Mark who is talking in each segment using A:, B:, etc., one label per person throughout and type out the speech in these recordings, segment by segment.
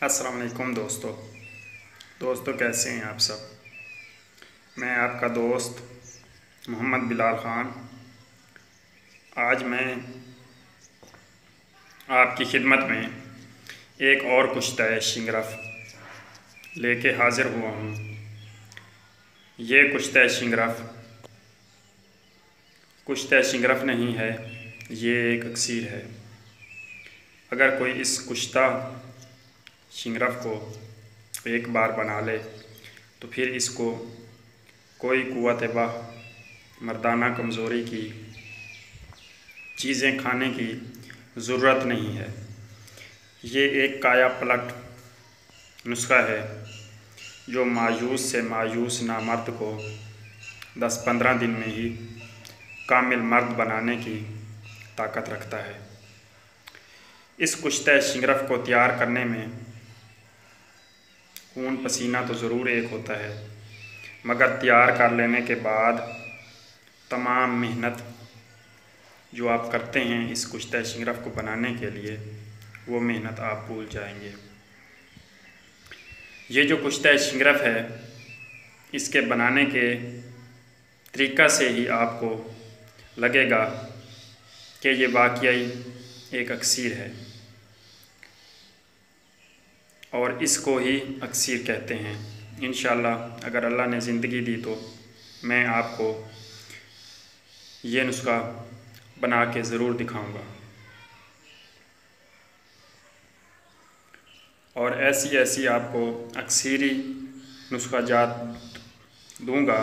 A: अस्सलाम वालेकुम दोस्तों कैसे हैं आप सब। मैं आपका दोस्त मोहम्मद बिलाल ख़ान आज मैं आपकी खिदमत में एक और कुश्ता शिंगरफ लेके हाज़िर हुआ हूँ। ये कुश्ता शिंगरफ नहीं है, ये एक अक्सीर है। अगर कोई इस कुश्ता शिंगरफ को एक बार बना ले तो फिर इसको कोई कुव्वत मर्दाना कमज़ोरी की चीज़ें खाने की ज़रूरत नहीं है। ये एक काया पलट नुस्खा है जो मायूस से मायूस नामर्द को 10-15 दिन में ही कामिल मर्द बनाने की ताकत रखता है। इस कुश्ता शिंगरफ को तैयार करने में खून पसीना तो ज़रूर एक होता है, मगर तैयार कर लेने के बाद तमाम मेहनत जो आप करते हैं इस कुश्ता शिंगरफ को बनाने के लिए, वो मेहनत आप भूल जाएंगे। ये जो कुश्ता शिंगरफ है, इसके बनाने के तरीक़ा से ही आपको लगेगा कि ये वाकई एक अक्सीर है और इसको ही अक्सीर कहते हैं। इंशाअल्लाह अगर अल्लाह ने ज़िंदगी दी तो मैं आपको ये नुस्खा बना के ज़रूर दिखाऊंगा और ऐसी आपको अक्सीरी नुस्खा जात दूंगा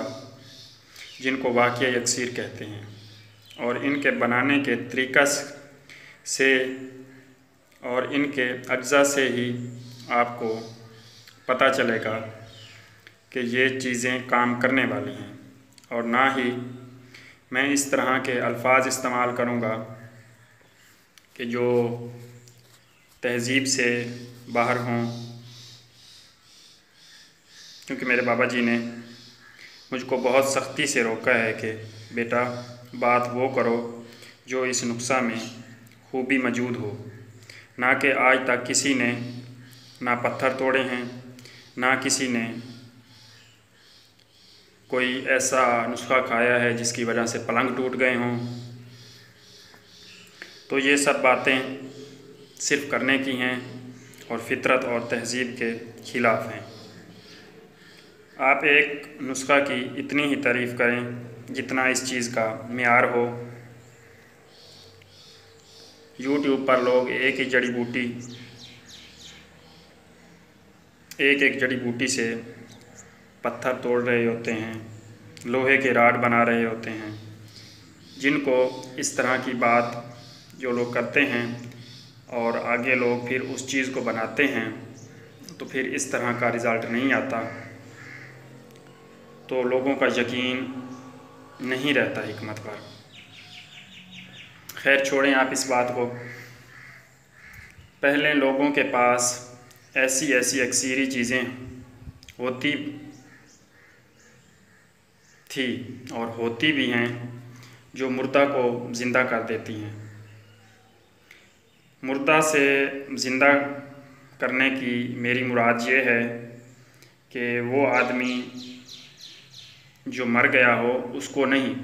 A: जिनको वाकई अक्सीर कहते हैं। और इनके बनाने के तरीक़ा से और इनके अज्जा से ही आपको पता चलेगा कि ये चीज़ें काम करने वाली हैं, और ना ही मैं इस तरह के अल्फाज इस्तेमाल करूँगा कि जो तहज़ीब से बाहर हों, क्योंकि मेरे बाबा जी ने मुझको बहुत सख्ती से रोका है कि बेटा बात वो करो जो इस नुस्खा में खूबी मौजूद हो। ना कि आज तक किसी ने ना पत्थर तोड़े हैं, ना किसी ने कोई ऐसा नुस्खा खाया है जिसकी वजह से पलंग टूट गए हों। तो ये सब बातें सिर्फ़ करने की हैं और फितरत और तहज़ीब के ख़िलाफ़ हैं। आप एक नुस्खा की इतनी ही तारीफ़ करें जितना इस चीज़ का मियार हो। यूट्यूब पर लोग एक एक जड़ी बूटी से पत्थर तोड़ रहे होते हैं, लोहे के राड बना रहे होते हैं। जिनको इस तरह की बात जो लोग करते हैं और आगे लोग फिर उस चीज़ को बनाते हैं तो फिर इस तरह का रिज़ल्ट नहीं आता, तो लोगों का यकीन नहीं रहता हिकमत पर। खैर छोड़ें आप इस बात को। पहले लोगों के पास ऐसी अक्सीरी चीज़ें होती थी और होती भी हैं जो मुर्दा को ज़िंदा कर देती हैं। मुर्दा से ज़िंदा करने की मेरी मुराद ये है कि वो आदमी जो मर गया हो उसको नहीं,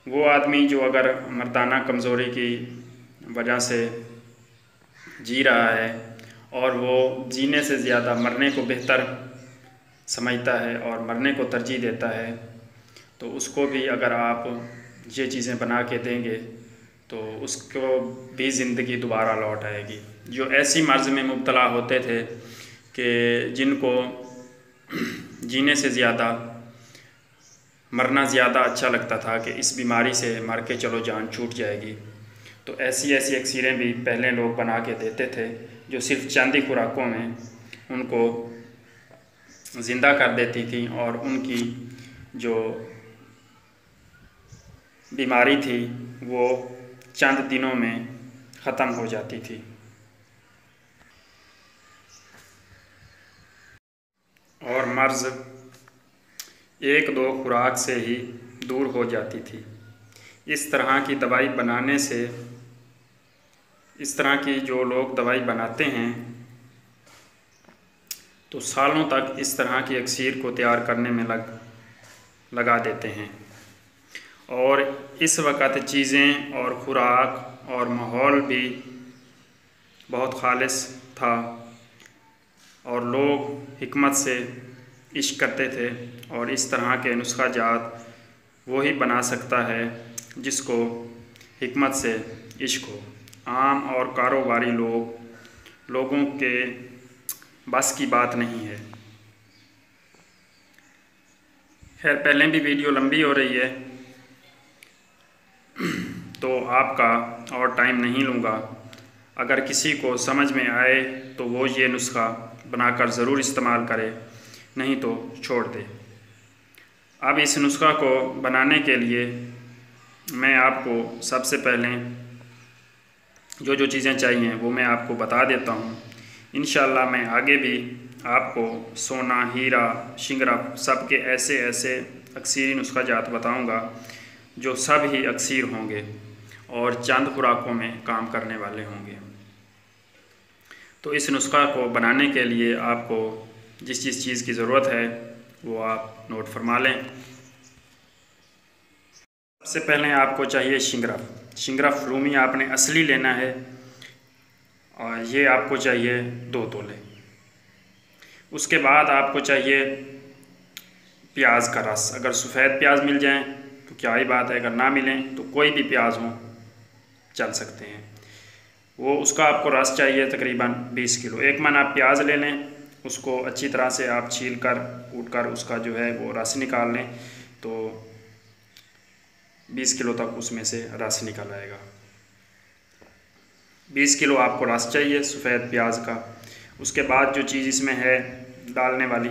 A: वो आदमी जो अगर मर्दाना कमज़ोरी की वजह से जी रहा है और वो जीने से ज़्यादा मरने को बेहतर समझता है और मरने को तरजीह देता है, तो उसको भी अगर आप ये चीज़ें बना के देंगे तो उसको भी ज़िंदगी दोबारा लौट आएगी। जो ऐसी मर्ज़ में मुब्तला होते थे कि जिनको जीने से ज़्यादा मरना ज़्यादा अच्छा लगता था कि इस बीमारी से मर के चलो जान छूट जाएगी, तो ऐसी अक्सीरें भी पहले लोग बना के देते थे जो सिर्फ़ चंद ही खुराकों में उनको ज़िंदा कर देती थी और उनकी जो बीमारी थी वो चंद दिनों में ख़त्म हो जाती थी। और मर्ज़ 1-2 खुराक से ही दूर हो जाती थी। इस तरह की दवाई बनाने से, इस तरह की जो लोग दवाई बनाते हैं तो सालों तक इस तरह की अक्सीर को तैयार करने में लगा देते हैं। और इस वक्त चीज़ें और खुराक और माहौल भी बहुत खालिस था और लोग हिकमत से इश्क करते थे, और इस तरह के नुस्खा जात वो ही बना सकता है जिसको हिकमत से इश्क हो। आम और कारोबारी लोगों के बस की बात नहीं है। खैर, पहले भी वीडियो लंबी हो रही है तो आपका और टाइम नहीं लूँगा। अगर किसी को समझ में आए तो वो ये नुस्खा बनाकर ज़रूर इस्तेमाल करे, नहीं तो छोड़ दे। अब इस नुस्खा को बनाने के लिए मैं आपको सबसे पहले जो जो चीज़ें चाहिए वो मैं आपको बता देता हूँ। इंशाल्लाह मैं आगे भी आपको सोना, हीरा, शिंगरा सब के ऐसे ऐसे अक्सीरी नुस्खा जात बताऊँगा जो सब ही अक्सीर होंगे और चंद खुराकों में काम करने वाले होंगे। तो इस नुस्खा को बनाने के लिए आपको जिस जिस चीज़ की ज़रूरत है वो आप नोट फरमा लें। सबसे पहले आपको चाहिए शिंगरफ रूमी आपने असली लेना है, और ये आपको चाहिए 2 तोले। उसके बाद आपको चाहिए प्याज का रस। अगर सफ़ेद प्याज मिल जाए तो क्या ही बात है, अगर ना मिलें तो कोई भी प्याज हो चल सकते हैं। वो उसका आपको रस चाहिए तकरीबन 20 किलो। 1 मन आप प्याज ले लें, उसको अच्छी तरह से आप छील कर कूट कर उसका जो है वो रस निकाल लें, तो 20 किलो तक उसमें से रस निकल आएगा। 20 किलो आपको रस चाहिए सफ़ेद प्याज का। उसके बाद जो चीज़ इसमें है डालने वाली,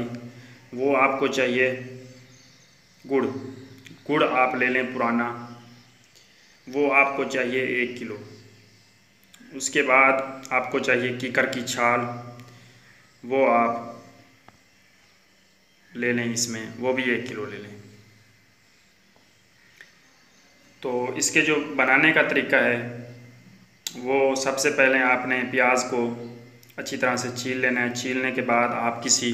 A: वो आपको चाहिए गुड़ आप ले लें पुराना, वो आपको चाहिए 1 किलो। उसके बाद आपको चाहिए कीकर की छाल, वो आप ले लें इसमें, वो भी 1 किलो ले लें। तो इसके जो बनाने का तरीका है वो सबसे पहले आपने प्याज को अच्छी तरह से छील लेना है। छीलने के बाद आप किसी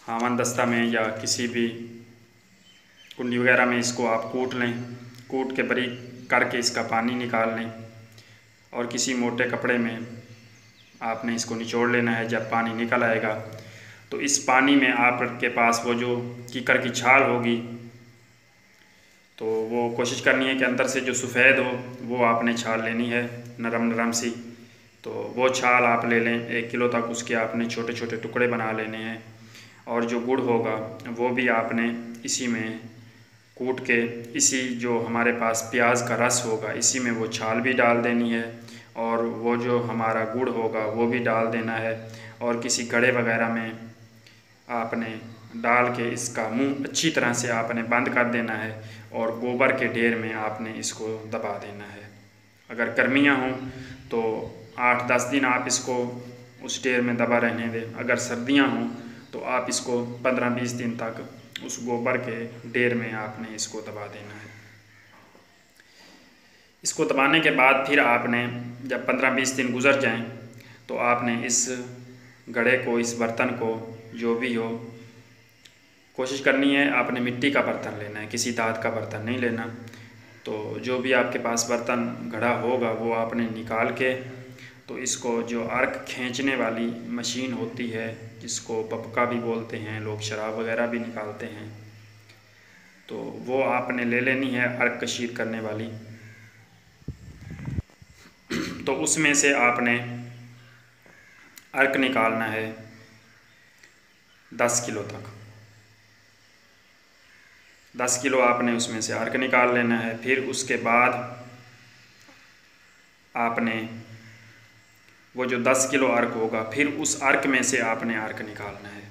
A: हावन दस्ता में या किसी भी कुंडी वगैरह में इसको आप कूट लें। कूट के बारीक करके इसका पानी निकाल लें, और किसी मोटे कपड़े में आपने इसको निचोड़ लेना है। जब पानी निकल आएगा तो इस पानी में आपके पास वो जो कीकर की छाल होगी, तो वो कोशिश करनी है कि अंदर से जो सफ़ेद हो वो आपने छाल लेनी है, नरम नरम सी। तो वो छाल आप ले लें। 1 किलो तक उसके आपने छोटे छोटे टुकड़े बना लेने हैं। और जो गुड़ होगा वो भी आपने इसी में कूट के, इसी जो हमारे पास प्याज का रस होगा इसी में वो छाल भी डाल देनी है, और वो जो हमारा गुड़ होगा वो भी डाल देना है। और किसी घड़े वगैरह में आपने डाल के इसका मुंह अच्छी तरह से आपने बंद कर देना है, और गोबर के ढेर में आपने इसको दबा देना है। अगर गर्मियाँ हों तो 8-10 दिन आप इसको उस ढेर में दबा रहने दें। अगर सर्दियाँ हों तो आप इसको 15-20 दिन तक उस गोबर के ढेर में आपने इसको दबा देना है। इसको दबाने के बाद फिर आपने जब 15-20 दिन गुजर जाएं तो आपने इस घड़े को, इस बर्तन को, जो भी हो, कोशिश करनी है आपने मिट्टी का बर्तन लेना है, किसी धात का बर्तन नहीं लेना। तो जो भी आपके पास बर्तन घड़ा होगा वो आपने निकाल के, तो इसको जो अर्क खींचने वाली मशीन होती है जिसको पपका भी बोलते हैं लोग, शराब वगैरह भी निकालते हैं, तो वो आपने ले लेनी है, अर्क कशीर करने वाली। तो उसमें से आपने अर्क निकालना है 10 किलो तक। 10 किलो आपने उसमें से अर्क निकाल लेना है। फिर उसके बाद आपने वो जो 10 किलो अर्क होगा, फिर उस अर्क में से आपने अर्क निकालना है,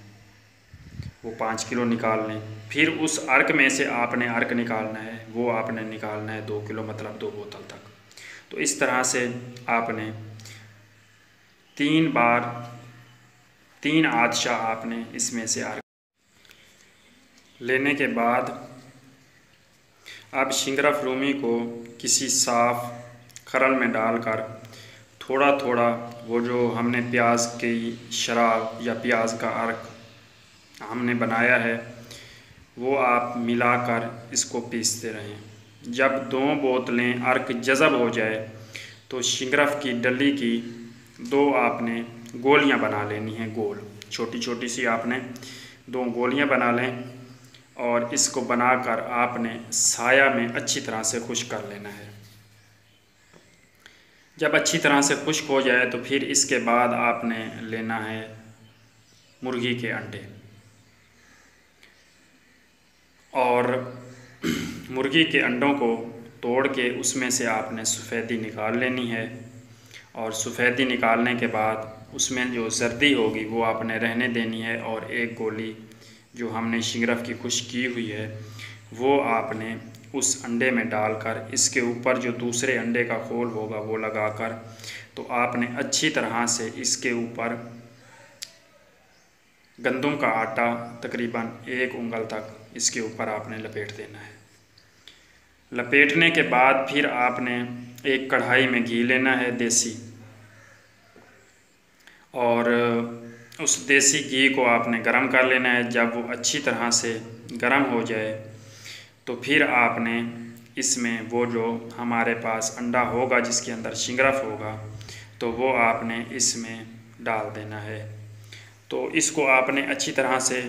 A: वो 5 किलो निकाल लें। फिर उस अर्क में से आपने अर्क निकालना है, वो आपने निकालना है 2 किलो, मतलब 2 बोतल तक। तो इस तरह से आपने 3 बार 3 आदशा आपने इसमें से अर्क लेने के बाद अब शिंगरफ रूमी को किसी साफ़ खरल में डालकर थोड़ा थोड़ा वो जो हमने प्याज की शराब या प्याज का अर्क हमने बनाया है वो आप मिलाकर इसको पीसते रहें। जब 2 बोतलें अर्क जज़ब हो जाए तो शिंगरफ की डली की 2 आपने गोलियां बना लेनी हैं, गोल छोटी छोटी सी आपने 2 गोलियां बना लें और इसको बनाकर आपने साया में अच्छी तरह से खुश्क कर लेना है। जब अच्छी तरह से खुश्क हो जाए तो फिर इसके बाद आपने लेना है मुर्गी के अंडे और मुर्गी के अंडों को तोड़ के उसमें से आपने सफ़ेदी निकाल लेनी है और सफ़ेदी निकालने के बाद उसमें जो जर्दी होगी वो आपने रहने देनी है और एक गोली जो हमने शिंगरफ की खुश्क की हुई है वो आपने उस अंडे में डालकर इसके ऊपर जो दूसरे अंडे का खोल होगा वो लगाकर तो आपने अच्छी तरह से इसके ऊपर गंदम का आटा तकरीबन 1 उंगल तक इसके ऊपर आपने लपेट देना है। लपेटने के बाद फिर आपने एक कढ़ाई में घी लेना है देसी और उस देसी घी को आपने गरम कर लेना है। जब वो अच्छी तरह से गरम हो जाए तो फिर आपने इसमें वो जो हमारे पास अंडा होगा जिसके अंदर शिंगरफ होगा तो वो आपने इसमें डाल देना है। तो इसको आपने अच्छी तरह से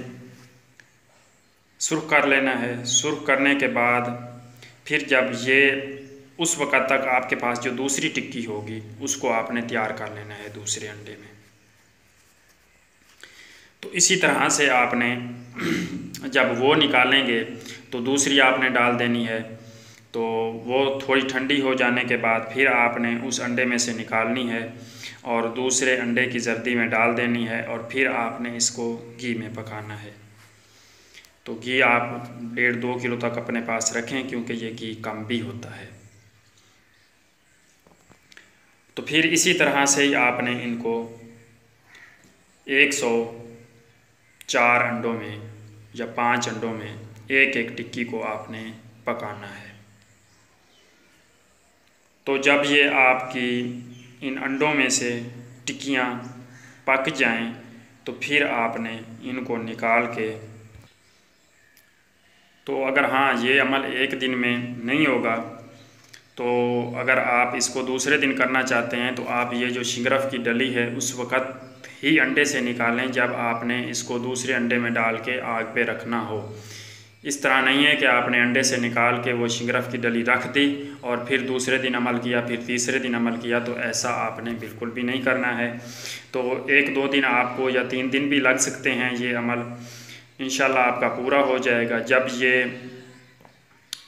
A: सुर्ख कर लेना है। सुर्ख करने के बाद फिर जब ये उस वक़्त तक आपके पास जो दूसरी टिक्की होगी उसको आपने तैयार कर लेना है दूसरे अंडे में। तो इसी तरह से आपने जब वो निकालेंगे तो दूसरी आपने डाल देनी है। तो वो थोड़ी ठंडी हो जाने के बाद फिर आपने उस अंडे में से निकालनी है और दूसरे अंडे की जर्दी में डाल देनी है और फिर आपने इसको घी में पकाना है। तो घी आप 1.5-2 किलो तक अपने पास रखें क्योंकि ये घी कम भी होता है। तो फिर इसी तरह से ही आपने इनको 104 अंडों में या 5 अंडों में एक एक टिक्की को आपने पकाना है। तो जब ये आपकी इन अंडों में से टिक्कियाँ पक जाएं तो फिर आपने इनको निकाल के तो अगर हाँ ये अमल एक दिन में नहीं होगा तो अगर आप इसको दूसरे दिन करना चाहते हैं तो आप ये जो शिंगरफ की डली है उस वक़्त ही अंडे से निकालें जब आपने इसको दूसरे अंडे में डाल के आग पे रखना हो। इस तरह नहीं है कि आपने अंडे से निकाल के वो शिंगरफ की डली रख दी और फिर दूसरे दिन अमल किया फिर तीसरे दिन अमल किया, तो ऐसा आपने बिल्कुल भी नहीं करना है। तो 1-2 दिन आपको या 3 दिन भी लग सकते हैं, ये अमल इंशाल्लाह आपका पूरा हो जाएगा। जब ये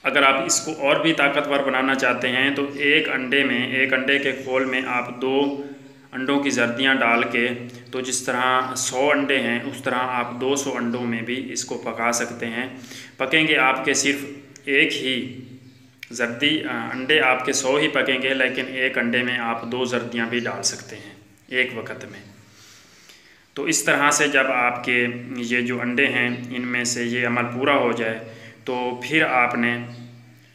A: अगर आप इसको और भी ताकतवर बनाना चाहते हैं तो एक अंडे के खोल में आप 2 अंडों की जर्दियाँ डाल के तो जिस तरह 100 अंडे हैं उस तरह आप 200 अंडों में भी इसको पका सकते हैं। पकेंगे आपके सिर्फ एक ही जर्दी अंडे आपके 100 ही पकेंगे, लेकिन एक अंडे में आप 2 जर्दियाँ भी डाल सकते हैं एक वक्त में। तो इस तरह से जब आपके ये जो अंडे हैं इनमें से ये अमल पूरा हो जाए तो फिर आपने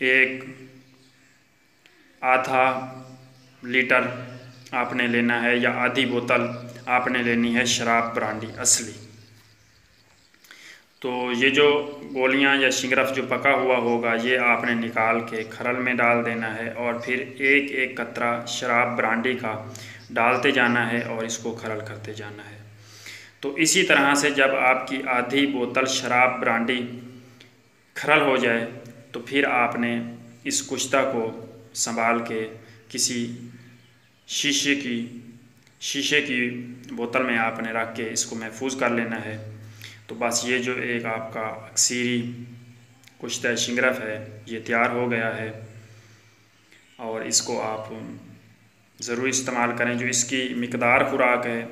A: एक आधा लीटर आपने लेना है या आधी बोतल आपने लेनी है शराब ब्रांडी असली। तो ये जो गोलियां या शिंगरफ जो पका हुआ होगा ये आपने निकाल के खरल में डाल देना है और फिर एक एक कतरा शराब ब्रांडी का डालते जाना है और इसको खरल करते जाना है। तो इसी तरह से जब आपकी आधी बोतल शराब ब्रांडी खरल हो जाए तो फिर आपने इस कुश्ता को संभाल के किसी शीशे की बोतल में आपने रख के इसको महफूज कर लेना है। तो बस ये जो एक आपका अक्सीरी कुश्ता शिंगरफ है ये तैयार हो गया है और इसको आप ज़रूर इस्तेमाल करें। जो इसकी मिकदार खुराक है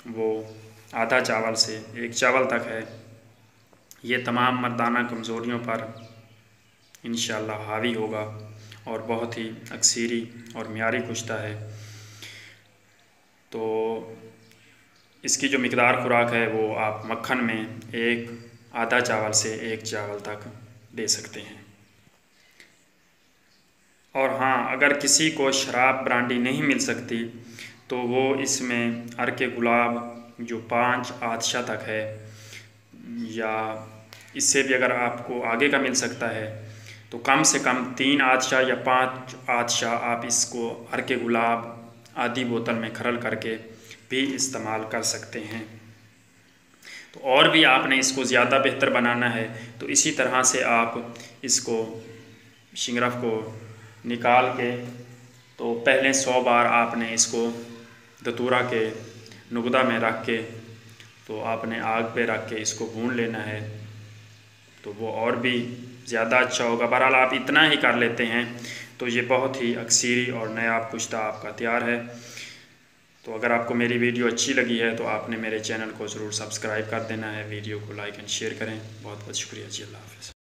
A: वो आधा चावल से 1 चावल तक है। ये तमाम मर्दाना कमज़ोरियों पर इंशाअल्लाह हावी होगा और बहुत ही अक्सीरी और मियारी कुश्ता है। तो इसकी जो मिकदार खुराक है वो आप मक्खन में आधा चावल से 1 चावल तक दे सकते हैं। और हाँ, अगर किसी को शराब ब्रांडी नहीं मिल सकती तो वो इसमें अर्के गुलाब जो 5 आतिशा तक है, या इससे भी अगर आपको आगे का मिल सकता है तो कम से कम 3 आतिशा या 5 आतिशा आप इसको अर्के गुलाब आधी बोतल में खरल करके भी इस्तेमाल कर सकते हैं। तो और भी आपने इसको ज़्यादा बेहतर बनाना है तो इसी तरह से आप इसको शिंगरफ को निकाल के तो पहले 100 बार आपने इसको धतूरा के नुगदा में रख के तो आपने आग पे रख के इसको भून लेना है, तो वो और भी ज़्यादा अच्छा होगा। बहरहाल आप इतना ही कर लेते हैं तो ये बहुत ही अक्सीरी और नया कुश्ता आपका तैयार है। तो अगर आपको मेरी वीडियो अच्छी लगी है तो आपने मेरे चैनल को ज़रूर सब्सक्राइब कर देना है, वीडियो को लाइक एंड शेयर करें। बहुत बहुत शुक्रिया जी, अल्लाह हाफ़िज़।